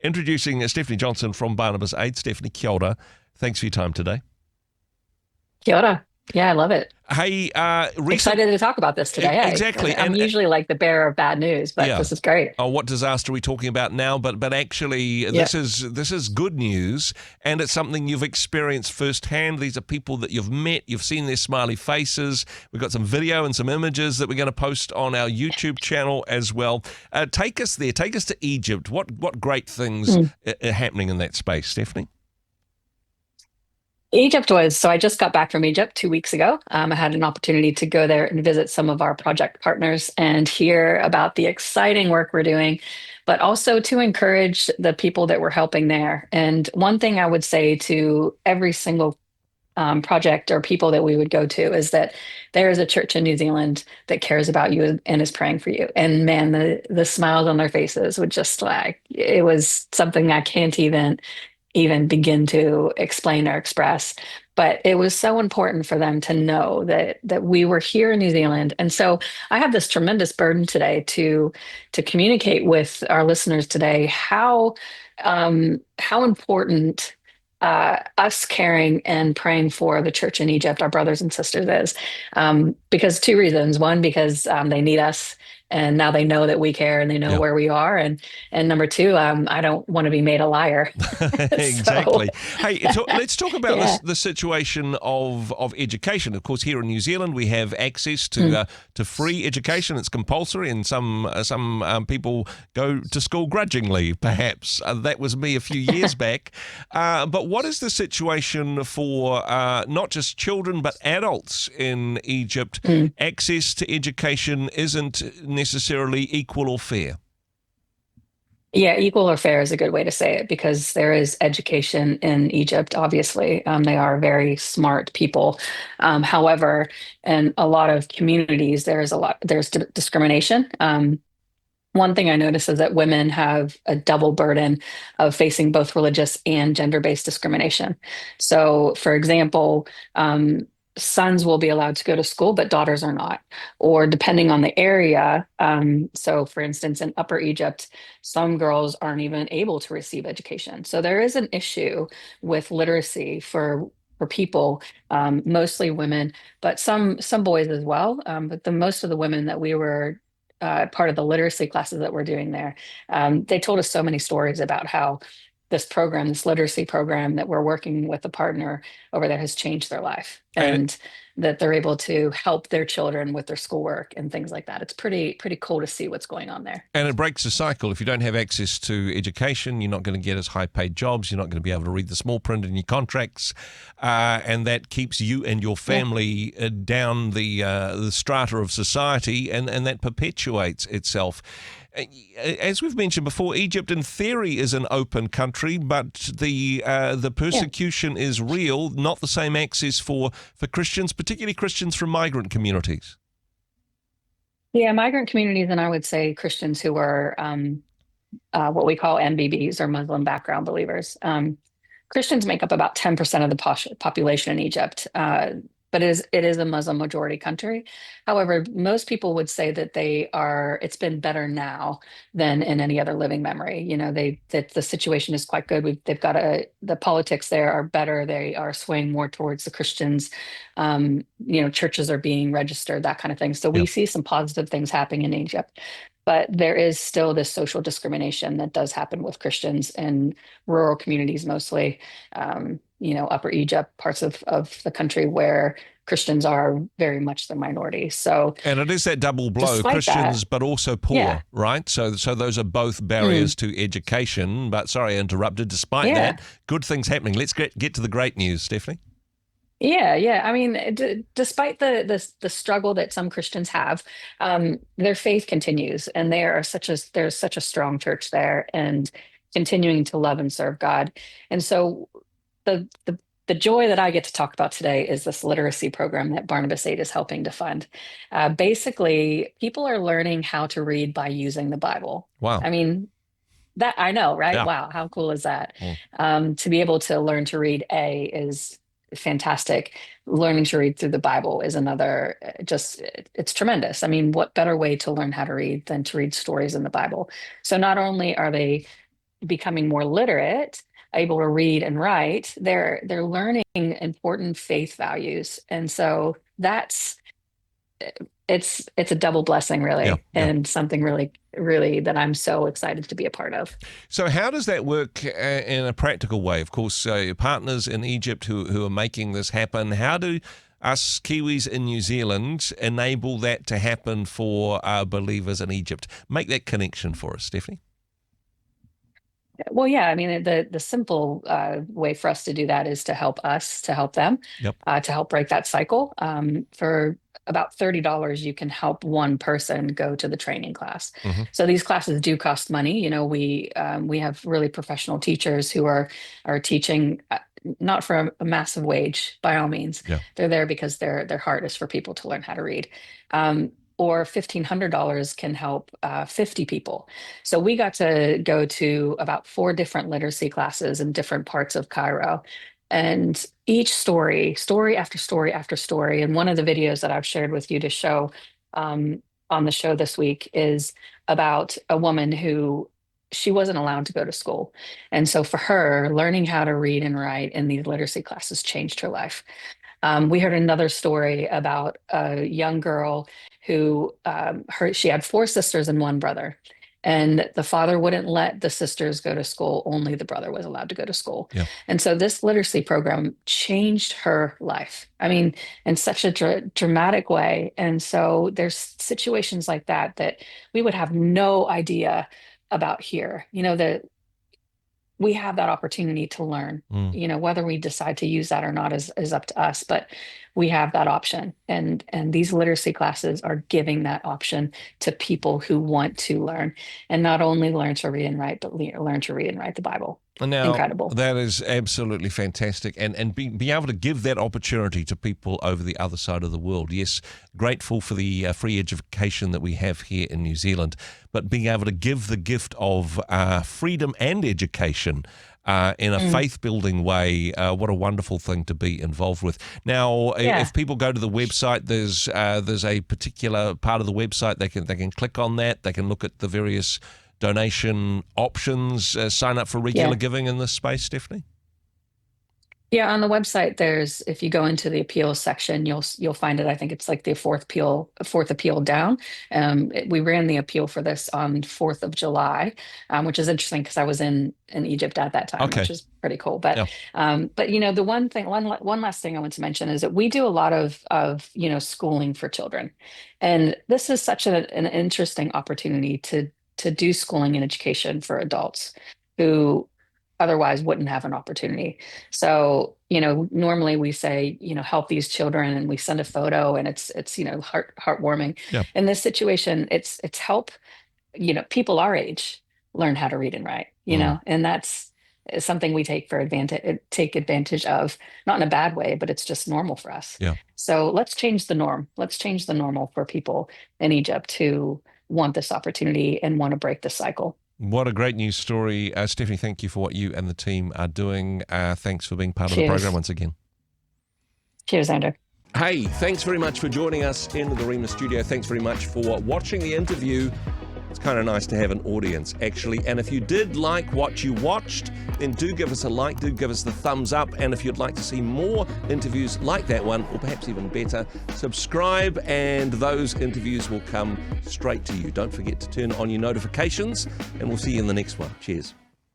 Introducing Stephanie Johnston from Barnabas Aid. Stephanie, kia ora. Thanks for your time today. Kia ora. Yeah, I love it. Hey, Excited to talk about this today. Hey, exactly, I'm and usually like the bearer of bad news, but yeah. this is great. Oh, what disaster are we talking about now? But actually, Yeah. this is good news, and it's something you've experienced firsthand. These are people that you've met. You've seen their smiley faces. We've got some video and some images that we're going to post on our YouTube channel as well. Take us there. Take us to Egypt. What great things are happening in that space, Stephanie? So I just got back from Egypt 2 weeks ago. I had an opportunity to go there and visit some of our project partners and hear about the exciting work we're doing, but also to encourage the people that we're helping there. And one thing I would say to every single project or people that we would go to is that there is a church in New Zealand that cares about you and is praying for you. And man, the smiles on their faces would just like, it was something I can't even begin to explain or express. But it was so important for them to know that we were here in New Zealand. And so I have this tremendous burden today to communicate with our listeners today how important us caring and praying for the church in Egypt, our brothers and sisters, is because two reasons. One, because they need us, and now they know that we care and they know Yeah. where we are. And number two, I don't want to be made a liar. So, Exactly. Hey, let's talk about yeah. the situation of education. Of course, here in New Zealand, we have access Mm. to free education. It's compulsory, and some people go to school grudgingly. Perhaps that was me a few years back. But what is the situation for not just children but adults in Egypt? Mm. Access to education isn't necessarily equal or fair. Yeah, equal or fair is a good way to say it because there is education in Egypt, obviously. They are very smart people. However, in a lot of communities, there's discrimination. One thing I notice is that women have a double burden of facing both religious and gender-based discrimination. So, for example, sons will be allowed to go to school, but daughters are not. Or depending on the area, so for instance, in Upper Egypt, some girls aren't even able to receive education. So there is an issue with literacy for people, mostly women, but some boys as well. But the most of the women that we were part of the literacy classes that we're doing there. They told us so many stories about how this literacy program that we're working with a partner over there has changed their life And and that they're able to help their children with their schoolwork and things like that. It's pretty cool to see what's going on there. And it breaks the cycle. If you don't have access to education, you're not going to get as high paid jobs. You're not going to be able to read the small print in your contracts. And that keeps you and your Yeah. family down the strata of society, and that perpetuates itself. As we've mentioned before, Egypt in theory is an open country, but the Yeah. persecution is real, not the same access for Christians, particularly Christians from migrant communities. Yeah, migrant communities, and I would say Christians who are what we call MBBs or Muslim background believers. Christians make up about 10% of the population in Egypt, but it is a Muslim majority country. However, most people would say that it's been better now than in any other living memory. That the situation is quite good. They've got the politics there are better. They are swaying more towards the Christians. Churches are being registered, that kind of thing. So Yeah. we see some positive things happening in Egypt. But there is still this social discrimination that does happen with Christians in rural communities, mostly, Upper Egypt, parts of the country where Christians are very much the minority. So And it is that double blow, despite that, Christians but also yeah, poor, right? So those are both mm, barriers to education. But sorry, I interrupted. Despite yeah, that, good things happening. Let's get to the great news, Stephanie. yeah, yeah. I mean, despite the struggle that some Christians have, their faith continues, and there's such a strong church there, and continuing to love and serve God. And so the joy that I get to talk about today is this literacy program that Barnabas Aid is helping to fund. Basically, people are learning how to read by using the Bible. Wow. I mean, that I know, right? Yeah. Wow, how cool is that? Mm. To be able to learn to read is fantastic. Learning to read through the Bible is another, it's tremendous. I mean, what better way to learn how to read than to read stories in the Bible? So not only are they becoming more literate, able to read and write, they're learning important faith values. And so that's it's a double blessing, Yeah, really, yeah. and something really, really that I'm so excited to be a part of. So how does that work in a practical way? Of course, your partners in Egypt who are making this happen, how do us Kiwis in New Zealand enable that to happen for our believers in Egypt? Make that connection for us, Stephanie. Well, yeah, I mean, the simple way for us to do that is to help us, to help them, Yep. to help break that cycle. For about $30, you can help one person go to the training class. Mm-hmm. So these classes do cost money. You know, we have really professional teachers who are teaching. Not for a massive wage, by all means. Yeah. They're there because their heart is for people to learn how to read. Or $1,500 can help 50 people. So we got to go to about 4 different literacy classes in different parts of Cairo. And each story after story after story. And one of the videos that I've shared with you to show on the show this week is about a woman who she wasn't allowed to go to school. And so for her, learning how to read and write in these literacy classes changed her life. We heard another story about a young girl who she had 4 sisters and 1 brother. And the father wouldn't let the sisters go to school. Only the brother was allowed to go to school. Yeah. And so this literacy program changed her life. I mean, in such a dramatic way. And so there's situations like that we would have no idea about here. You know, that we have that opportunity to learn. You know, whether we decide to use that or not is up to us, but we have that option. And these literacy classes are giving that option to people who want to learn, and not only learn to read and write, but learn to read and write the Bible. Now, Incredible. that is absolutely fantastic. And be able to give that opportunity to people over the other side of the world. Yes, grateful for the free education that we have here in New Zealand, but being able to give the gift of freedom and education in a faith-building way, what a wonderful thing to be involved with. Now, if people go to the website, there's a particular part of the website they can click on that. They can look at the various donation options, sign up for regular giving in this space, Stephanie? Yeah, on the website, if you go into the appeals section, you'll find it. I think it's like the fourth appeal down. We ran the appeal for this on 4th of July, which is interesting because I was in Egypt at that time, which is pretty cool. But you know, the one last thing I want to mention is that we do a lot of you know, schooling for children, and this is such an interesting opportunity to do schooling and education for adults who otherwise wouldn't have an opportunity. So, you know, normally we say, you know, help these children, and we send a photo, and it's you know, heartwarming. Yeah. In this situation, it's help, you know, people our age learn how to read and write, you know, and that's something we take advantage of, not in a bad way, but it's just normal for us. Yeah. So let's change the norm. Let's change the normal for people in Egypt who want this opportunity and want to break the cycle. What a great news story. Stephanie, thank you for what you and the team are doing. Thanks for being part of the program once again. Cheers, Andrew. Hey, thanks very much for joining us in the Rhema studio. Thanks very much for watching the interview. It's kind of nice to have an audience, actually. And if you did like what you watched, then do give us a like, do give us the thumbs up. And if you'd like to see more interviews like that one, or perhaps even better, subscribe and those interviews will come straight to you. Don't forget to turn on your notifications, and we'll see you in the next one. Cheers.